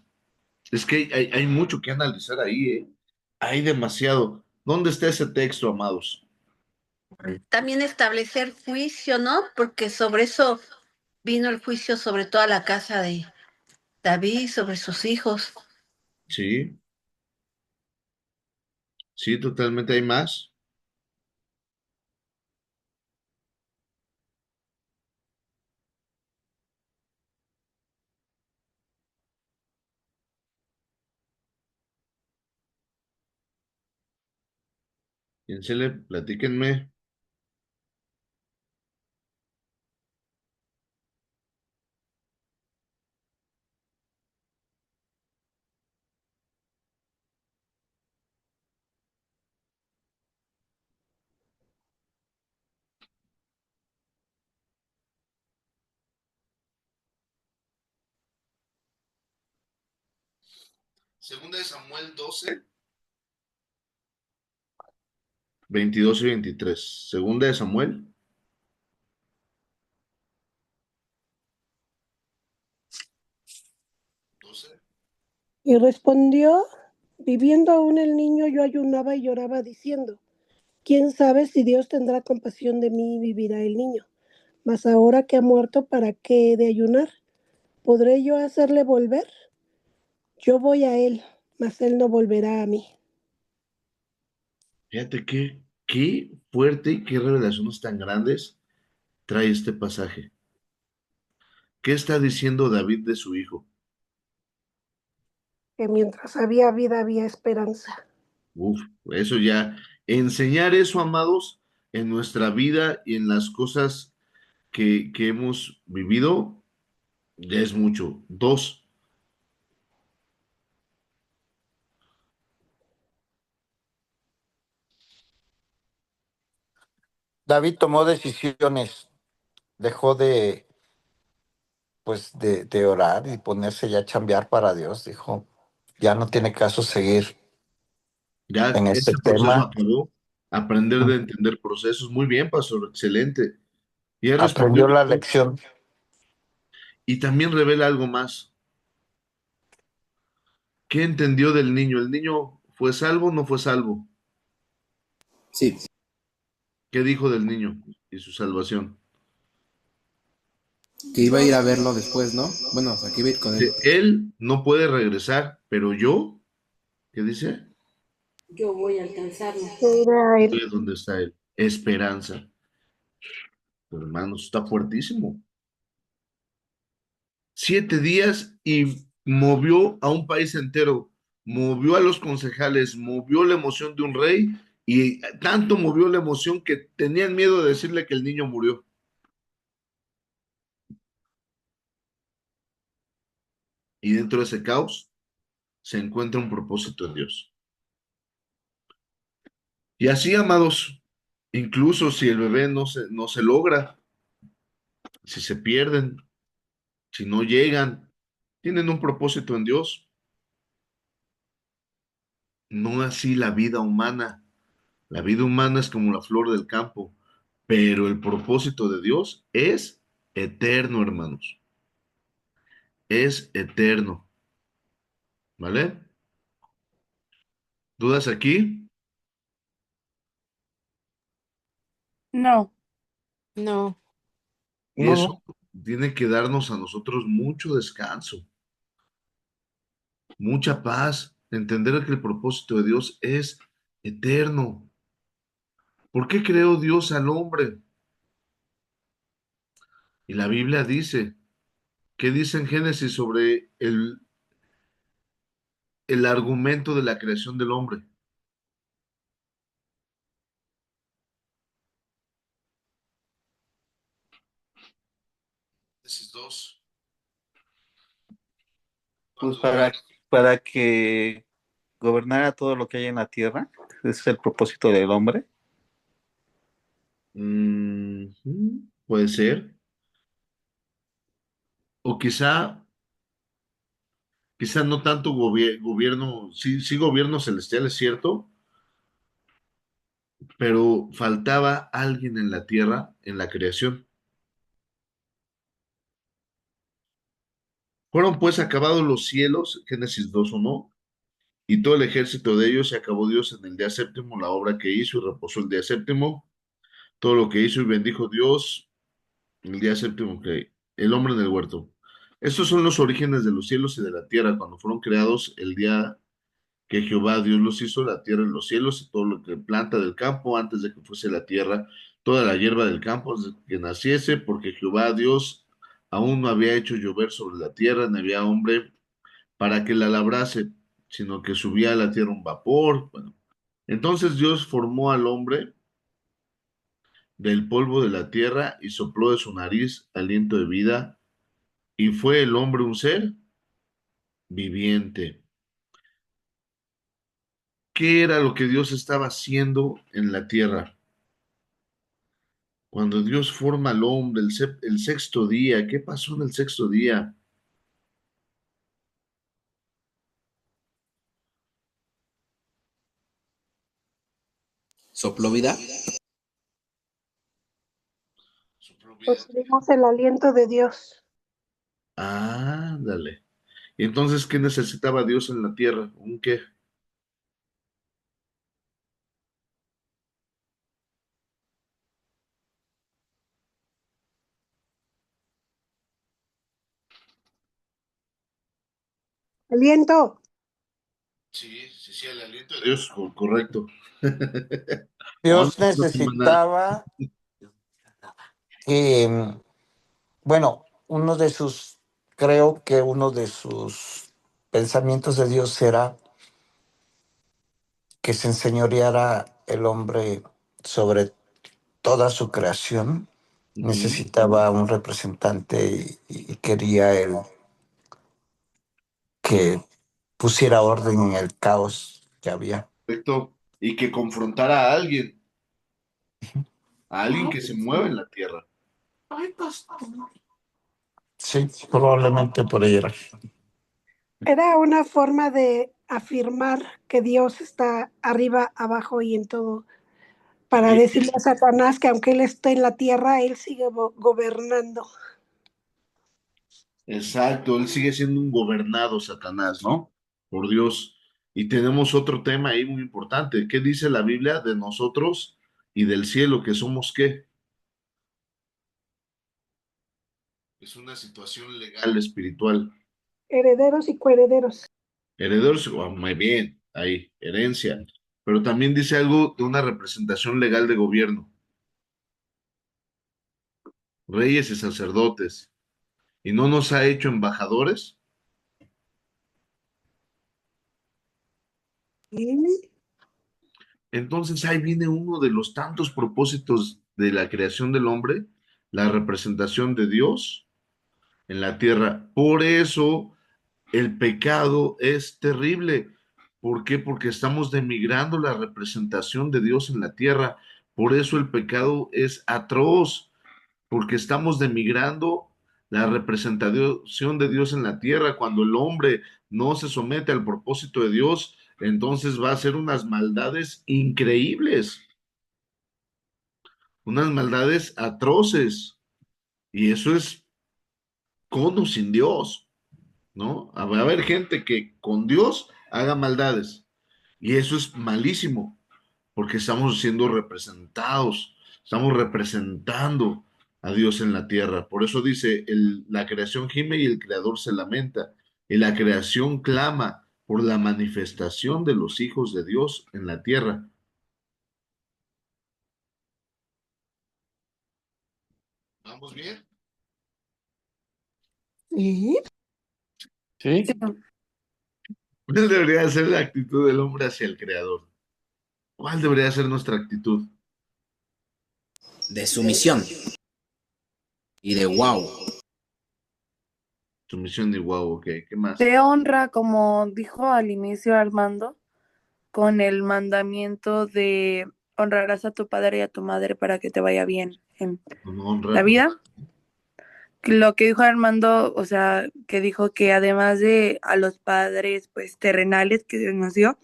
Es que hay mucho que analizar ahí, ¿eh? Hay demasiado. ¿Dónde está ese texto, amados? También establecer juicio, ¿no? Porque sobre eso vino el juicio sobre toda la casa de David, sobre sus hijos. Sí, sí, totalmente hay más. Piénsele, platíquenme. Segunda de Samuel 12, 22 y 23. Segunda de Samuel 12. Y respondió, viviendo aún el niño, yo ayunaba y lloraba diciendo, ¿quién sabe si Dios tendrá compasión de mí y vivirá el niño? Mas ahora que ha muerto, ¿para qué he de ayunar? ¿Podré yo hacerle volver? Yo voy a él, mas él no volverá a mí. Fíjate qué fuerte y qué revelaciones tan grandes trae este pasaje. ¿Qué está diciendo David de su hijo? Que mientras había vida había esperanza. Uf, eso ya, enseñar eso, amados, en nuestra vida y en las cosas que hemos vivido, ya es mucho. Dos, David tomó decisiones, dejó de orar y ponerse ya a chambear para Dios. Dijo, ya no tiene caso seguir ya en este ese proceso tema. acabó. Aprender de entender procesos. Muy bien, pastor, excelente. Y él respondió, Aprendió la lección. y también revela algo más. ¿Qué entendió del niño? ¿El niño fue salvo o no fue salvo? Sí, ¿Qué dijo del niño y su salvación? que iba a ir a verlo después, ¿no? Bueno, o sea, que iba a ir con él. Dice, él no puede regresar, pero yo, ¿qué dice? Yo voy a alcanzarlo. Que irá a Estoy él. donde está él. Esperanza. Hermanos, está fuertísimo. 7 días y movió a un país entero, movió a los concejales, movió la emoción de un rey y tanto movió la emoción que tenían miedo de decirle que el niño murió. Y dentro de ese caos se encuentra un propósito en Dios. Y así, amados, incluso si el bebé no se logra, si se pierden, si no llegan, tienen un propósito en Dios. No así la vida humana. La vida humana es como la flor del campo, pero el propósito de Dios es eterno, hermanos. Es eterno. ¿Vale? ¿Dudas aquí? No. No. Y eso No, tiene que darnos a nosotros mucho descanso, mucha paz, entender que el propósito de Dios es eterno. ¿Por qué creó Dios al hombre? Y la Biblia dice, ¿qué dice en Génesis sobre el argumento de la creación del hombre? Génesis 2. pues Cuando para que gobernara todo lo que hay en la tierra, ese es el propósito del hombre. puede ser. O quizá no tanto gobierno, sí, sí gobierno celestial, es cierto, pero faltaba alguien en la tierra, en la creación. Fueron pues acabados los cielos, Génesis 2:1, y todo el ejército de ellos, se acabó Dios en el día séptimo la obra que hizo y reposó el día séptimo, todo lo que hizo y bendijo Dios el día séptimo que el hombre en el huerto. Estos son los orígenes de los cielos y de la tierra cuando fueron creados el día que Jehová Dios los hizo, la tierra y los cielos y todo lo que planta del campo antes de que fuese la tierra, toda la hierba del campo antes de que naciese, porque Jehová Dios aún no había hecho llover sobre la tierra, ni había hombre para que la labrase, sino que subía a la tierra un vapor. Bueno, entonces Dios formó al hombre del polvo de la tierra y sopló de su nariz aliento de vida, y fue el hombre un ser viviente. ¿Qué era lo que Dios estaba haciendo en la tierra? Cuando Dios forma al hombre, el sexto día, ¿qué pasó en el sexto día? ¿Sopló vida? Sopló vida. Recibimos el aliento de Dios. Ándale. Y entonces, ¿qué necesitaba Dios en la tierra? ¿Un qué? Aliento. Sí, sí, sí, el aliento de Dios, correcto. Oh, no, Dios necesitaba que, bueno, creo que uno de sus pensamientos de Dios era que se enseñoreara el hombre sobre toda su creación. ujú, Necesitaba un representante y quería él que pusiera orden en el caos que había. correcto. Y que confrontara a alguien que se mueve en la tierra. Sí, probablemente por ahí era. Era una forma de afirmar que Dios está arriba, abajo y en todo. para Sí, decirle a Satanás que aunque él esté en la tierra, él sigue gobernando. exacto, él sigue siendo un gobernado, Satanás, ¿no? Por Dios. Y tenemos otro tema ahí muy importante. ¿Qué dice la Biblia de nosotros y del cielo? ¿Que somos qué? Es una situación legal, espiritual. Herederos y coherederos. Herederos, muy bien, ahí, herencia. Pero también dice algo de una representación legal de gobierno, reyes y sacerdotes. ¿Y no nos ha hecho embajadores? ¿Sí? Entonces ahí viene uno de los tantos propósitos de la creación del hombre, la representación de Dios en la tierra. Por eso el pecado es terrible. ¿Por qué? Porque estamos denigrando la representación de Dios en la tierra. Por eso el pecado es atroz, porque estamos denigrando la representación de Dios en la tierra. Cuando el hombre no se somete al propósito de Dios, entonces va a hacer unas maldades increíbles, unas maldades atroces. Y eso es con o sin Dios, ¿no? Va a haber gente que con Dios haga maldades. Y eso es malísimo, porque estamos siendo representados, estamos representando a Dios en la tierra. Por eso dice, la creación gime y el creador se lamenta, y la creación clama por la manifestación de los hijos de Dios en la tierra. ¿Vamos bien? ¿Sí? ¿Sí? ¿Cuál debería ser la actitud del hombre hacia el creador? ¿Cuál debería ser nuestra actitud? De sumisión y de wow. Sumisión y wow, ok. ¿Qué más? Te honra, como dijo al inicio Armando, con el mandamiento de honrarás a tu padre y a tu madre para que te vaya bien en Con honra, la vida. Lo que dijo Armando, o sea, que dijo que además de a los padres pues terrenales que Dios nos dio,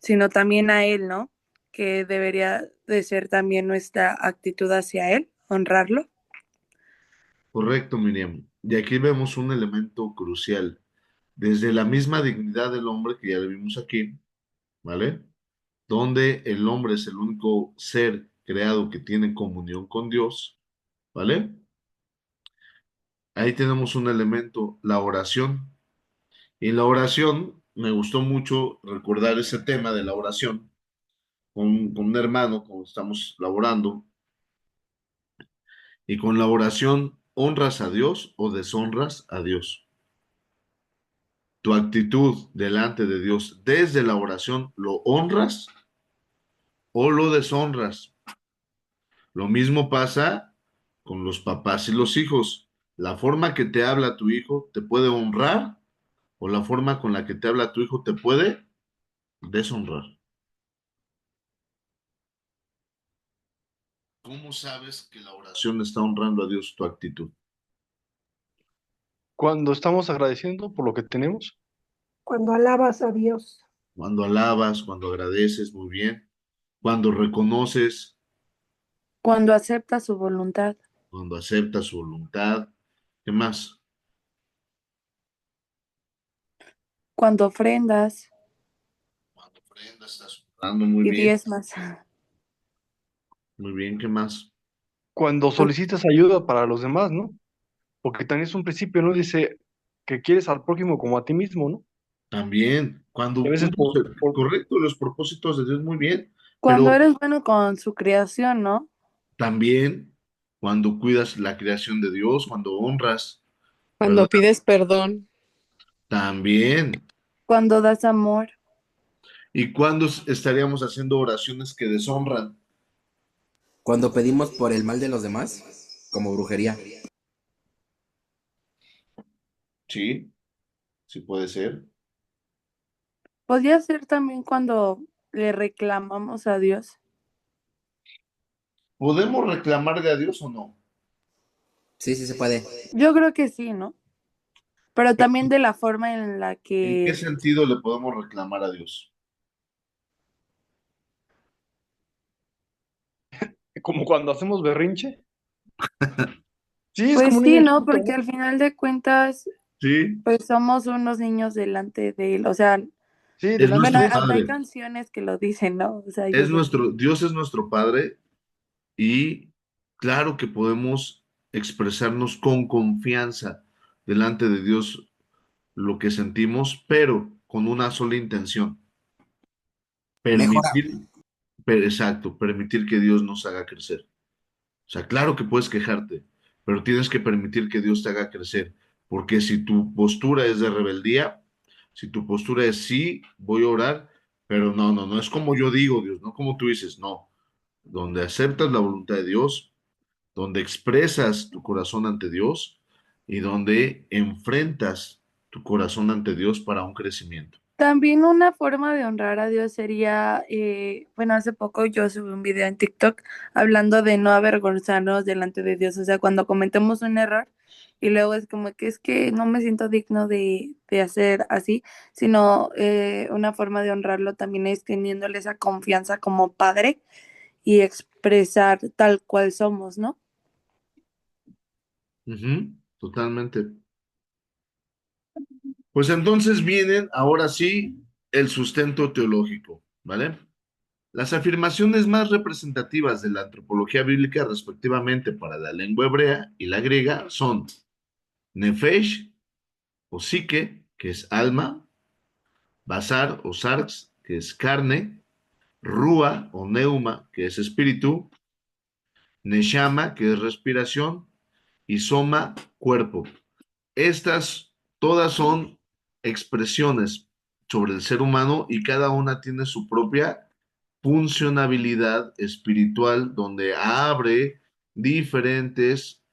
sino también a él, ¿no? Que debería de ser también nuestra actitud hacia él, honrarlo. correcto, Miriam. Y aquí vemos un elemento crucial. Desde la misma dignidad del hombre que ya le vimos aquí, ¿vale? Donde el hombre es el único ser creado que tiene comunión con Dios, ¿vale? Ahí tenemos un elemento, la oración. Y la oración, me gustó mucho recordar ese tema de la oración con un hermano, cuando estamos laborando, y con la oración, ¿honras a Dios o deshonras a Dios? Tu actitud delante de Dios desde la oración, ¿lo honras o lo deshonras? Lo mismo pasa con los papás y los hijos. La forma que te habla tu hijo te puede honrar o la forma con la que te habla tu hijo te puede deshonrar. ¿Cómo sabes que la oración está honrando a Dios tu actitud? Cuando estamos agradeciendo por lo que tenemos, Cuando alabas a Dios. Cuando alabas, cuando agradeces, muy bien. Cuando reconoces, Cuando acepta su voluntad, cuando aceptas su voluntad. ¿Qué más? cuando ofrendas Cuando ofrendas, estás honrando muy y bien. diezmas, Muy bien, ¿qué más? cuando solicitas ayuda para los demás, ¿no? Porque también es un principio, ¿no? Dice que quieres al prójimo como a ti mismo, ¿no? También, Y a cuando veces cumples, correcto, los propósitos de Dios, muy bien, cuando pero eres bueno con su creación, ¿no? también cuando cuidas la creación de Dios, cuando honras, ¿verdad? Cuando pides perdón, También. Cuando das amor, ¿Y cuándo estaríamos haciendo oraciones que deshonran? Cuando pedimos por el mal de los demás, como brujería. Sí, sí puede ser. podría ser también cuando le reclamamos a Dios. ¿Podemos reclamarle a Dios o no? Sí, sí se puede. Yo creo que sí, ¿no? Pero también de la forma en la ¿En qué que, sentido le podemos reclamar a Dios? como cuando hacemos berrinche. Sí, es como Pues un sí, niño ¿no? chiquito, Porque ¿no? al final de cuentas, Sí, pues somos unos niños delante de él. O sea, Sí, es delante bueno, nuestro de él. hasta hay Padre, canciones que lo dicen, ¿no? O sea, yo es creo. Dios es nuestro Padre y claro que podemos expresarnos con confianza delante de Dios lo que sentimos, pero con una sola intención, Mejora. permitir, exacto, permitir que Dios nos haga crecer. O sea, claro que puedes quejarte, pero tienes que permitir que Dios te haga crecer, porque si tu postura es de rebeldía, si tu postura es sí, voy a orar, pero no es como yo digo, Dios, no como tú dices, no, donde aceptas la voluntad de Dios, donde expresas tu corazón ante Dios y donde enfrentas tu corazón ante Dios para un crecimiento. También una forma de honrar a Dios sería, bueno, hace poco yo subí un video en TikTok hablando de no avergonzarnos delante de Dios, o sea, cuando cometemos un error y luego es como que es que no me siento digno de hacer así, sino una forma de honrarlo también es teniéndole esa confianza como padre y expresar tal cual somos, ¿no? Ujú, totalmente. Pues entonces vienen, ahora sí, el sustento teológico, ¿vale? Las afirmaciones más representativas de la antropología bíblica, respectivamente para la lengua hebrea y la griega, son nefesh o psique, que es alma, basar o sarx, que es carne, rúa o neuma, que es espíritu, neshama, que es respiración, y soma, cuerpo. Estas todas son expresiones sobre el ser humano y cada una tiene su propia funcionabilidad espiritual donde abre diferentes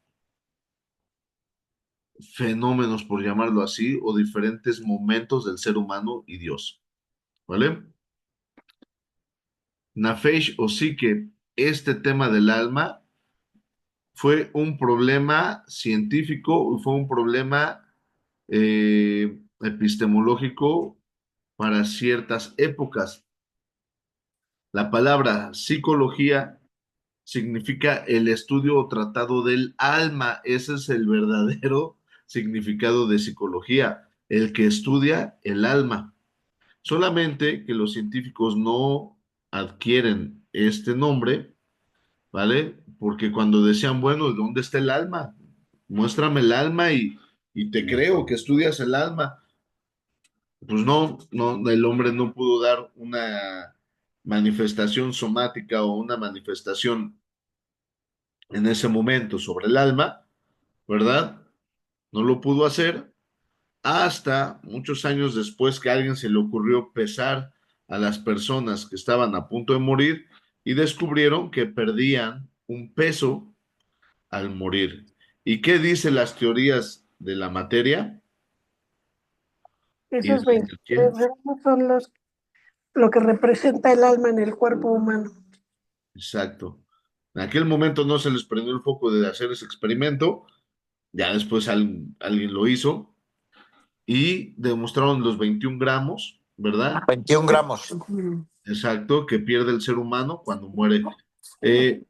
fenómenos, por llamarlo así, o diferentes momentos del ser humano y Dios. ¿Vale? Nafesh o psique, este tema del alma fue un problema científico, fue un problema epistemológico para ciertas épocas. La palabra psicología significa el estudio o tratado del alma. Ese es el verdadero significado de psicología, el que estudia el alma. Solamente que los científicos no adquieren este nombre, ¿vale? Porque cuando decían, bueno, ¿dónde está el alma? Muéstrame el alma y te creo que estudias el alma. Pues no, el hombre no pudo dar una manifestación somática o una manifestación en ese momento sobre el alma, ¿verdad? No lo pudo hacer hasta muchos años después que a alguien se le ocurrió pesar a las personas que estaban a punto de morir y descubrieron que perdían un peso al morir. ¿Y qué dicen las teorías de la materia y de Esos la 23 energía? gramos son lo que representa el alma en el cuerpo humano. Exacto. En aquel momento no se les prendió el foco de hacer ese experimento, ya después alguien lo hizo y demostraron los 21 gramos, ¿verdad? 21 gramos. Exacto, que pierde el ser humano cuando muere. Eh,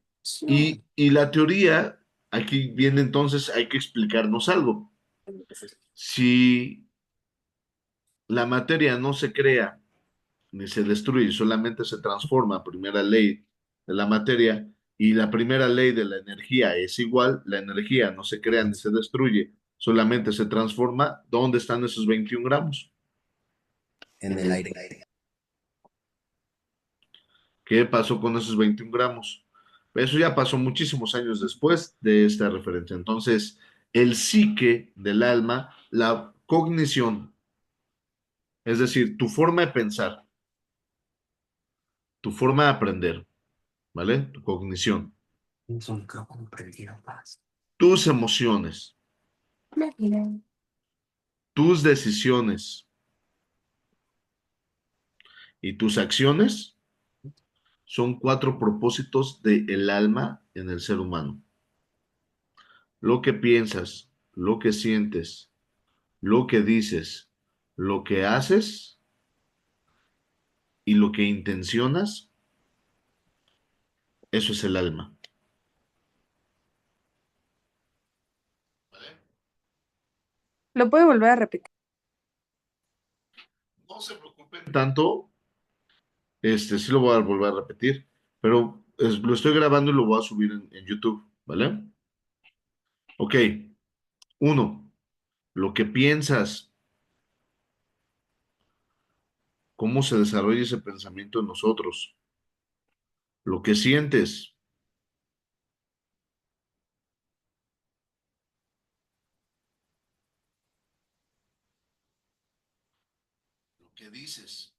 y la teoría, aquí viene entonces, hay que explicarnos algo. Si la materia no se crea ni se destruye, solamente se transforma, primera ley de la materia, y la primera ley de la energía es igual, la energía no se crea ni se destruye, solamente se transforma, ¿dónde están esos 21 gramos? En el aire. ¿Qué pasó con esos 21 gramos? Eso ya pasó muchísimos años después de esta referencia. Entonces, el psique del alma, la cognición, es decir, tu forma de pensar, tu forma de aprender, ¿vale? Tu cognición, tus emociones, tus decisiones y tus acciones son cuatro propósitos del alma en el ser humano. Lo que piensas, lo que sientes, lo que dices, lo que haces y lo que intencionas, eso es el alma. ¿Lo puede volver a repetir? No se preocupen tanto, sí lo voy a volver a repetir, pero lo estoy grabando y lo voy a subir en YouTube, ¿vale? Ok, uno, lo que piensas, cómo se desarrolla ese pensamiento en nosotros, lo que sientes, lo que dices,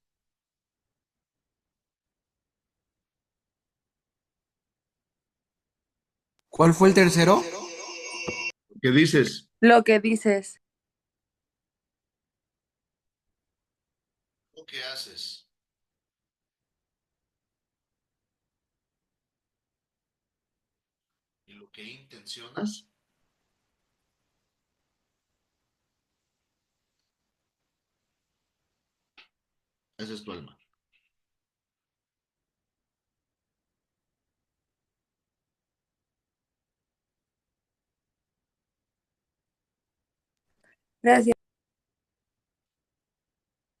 ¿Cuál fue el tercero? lo que dices, Lo que dices. lo que haces y lo que intencionas. Esa es tu alma. Gracias.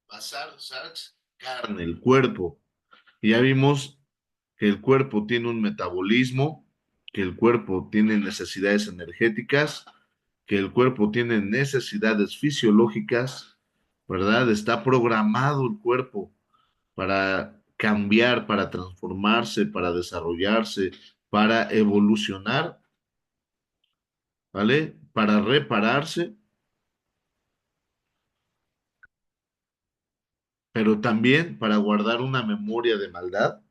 Pasar, sarx, carne, el cuerpo. Y ya vimos que el cuerpo tiene un metabolismo, que el cuerpo tiene necesidades energéticas, que el cuerpo tiene necesidades fisiológicas, ¿verdad? Está programado el cuerpo para cambiar, para transformarse, para desarrollarse, para evolucionar, ¿vale? Para repararse, pero también para guardar una memoria de maldad.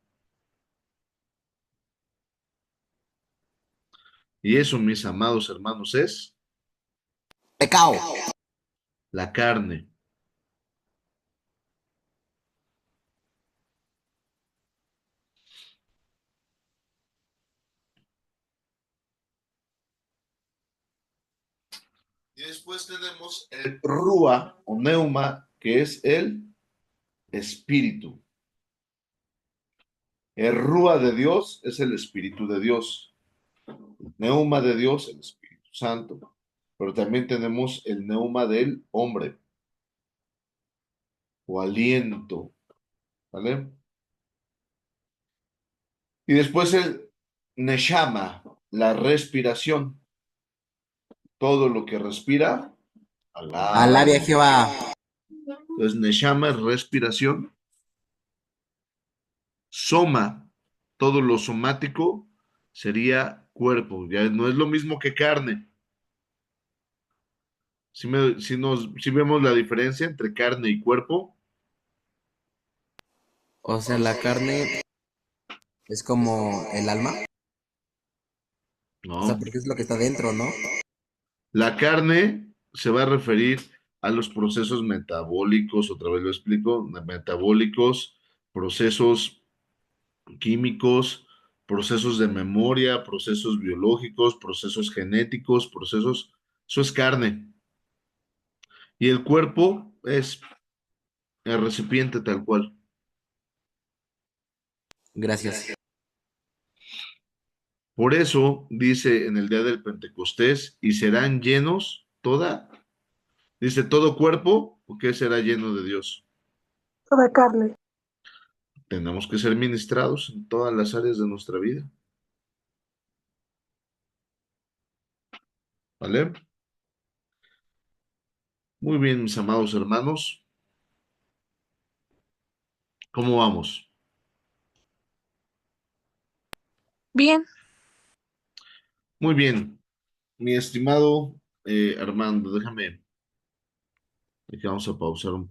Y eso, mis amados hermanos, es Pecado. la carne. Y después tenemos el rúa o neuma, que es el espíritu. El rúa de Dios es el espíritu de Dios. Neuma de Dios, el Espíritu Santo. Pero también tenemos el neuma del hombre o aliento, ¿vale? Y después el neshama, la respiración. Todo lo que respira, alaba. Alabe a Jehová. Entonces, neshama es respiración. Soma, todo lo somático sería cuerpo. Ya no es lo mismo que carne. Si vemos la diferencia entre carne y cuerpo, O sea, la carne es como el alma. O sea, no. porque es lo que está dentro, ¿no? La carne se va a referir a los procesos metabólicos, otra vez lo explico, metabólicos, procesos químicos, procesos de memoria, procesos biológicos, procesos genéticos, procesos, eso es carne. Y el cuerpo es el recipiente tal cual. Gracias. Por eso dice en el día del Pentecostés, y serán llenos dice todo cuerpo, porque será lleno de Dios. Toda carne. Tenemos que ser ministrados en todas las áreas de nuestra vida, ¿vale? Muy bien, mis amados hermanos, ¿cómo vamos? Bien. Muy bien, mi estimado Armando, déjame, vamos a pausar un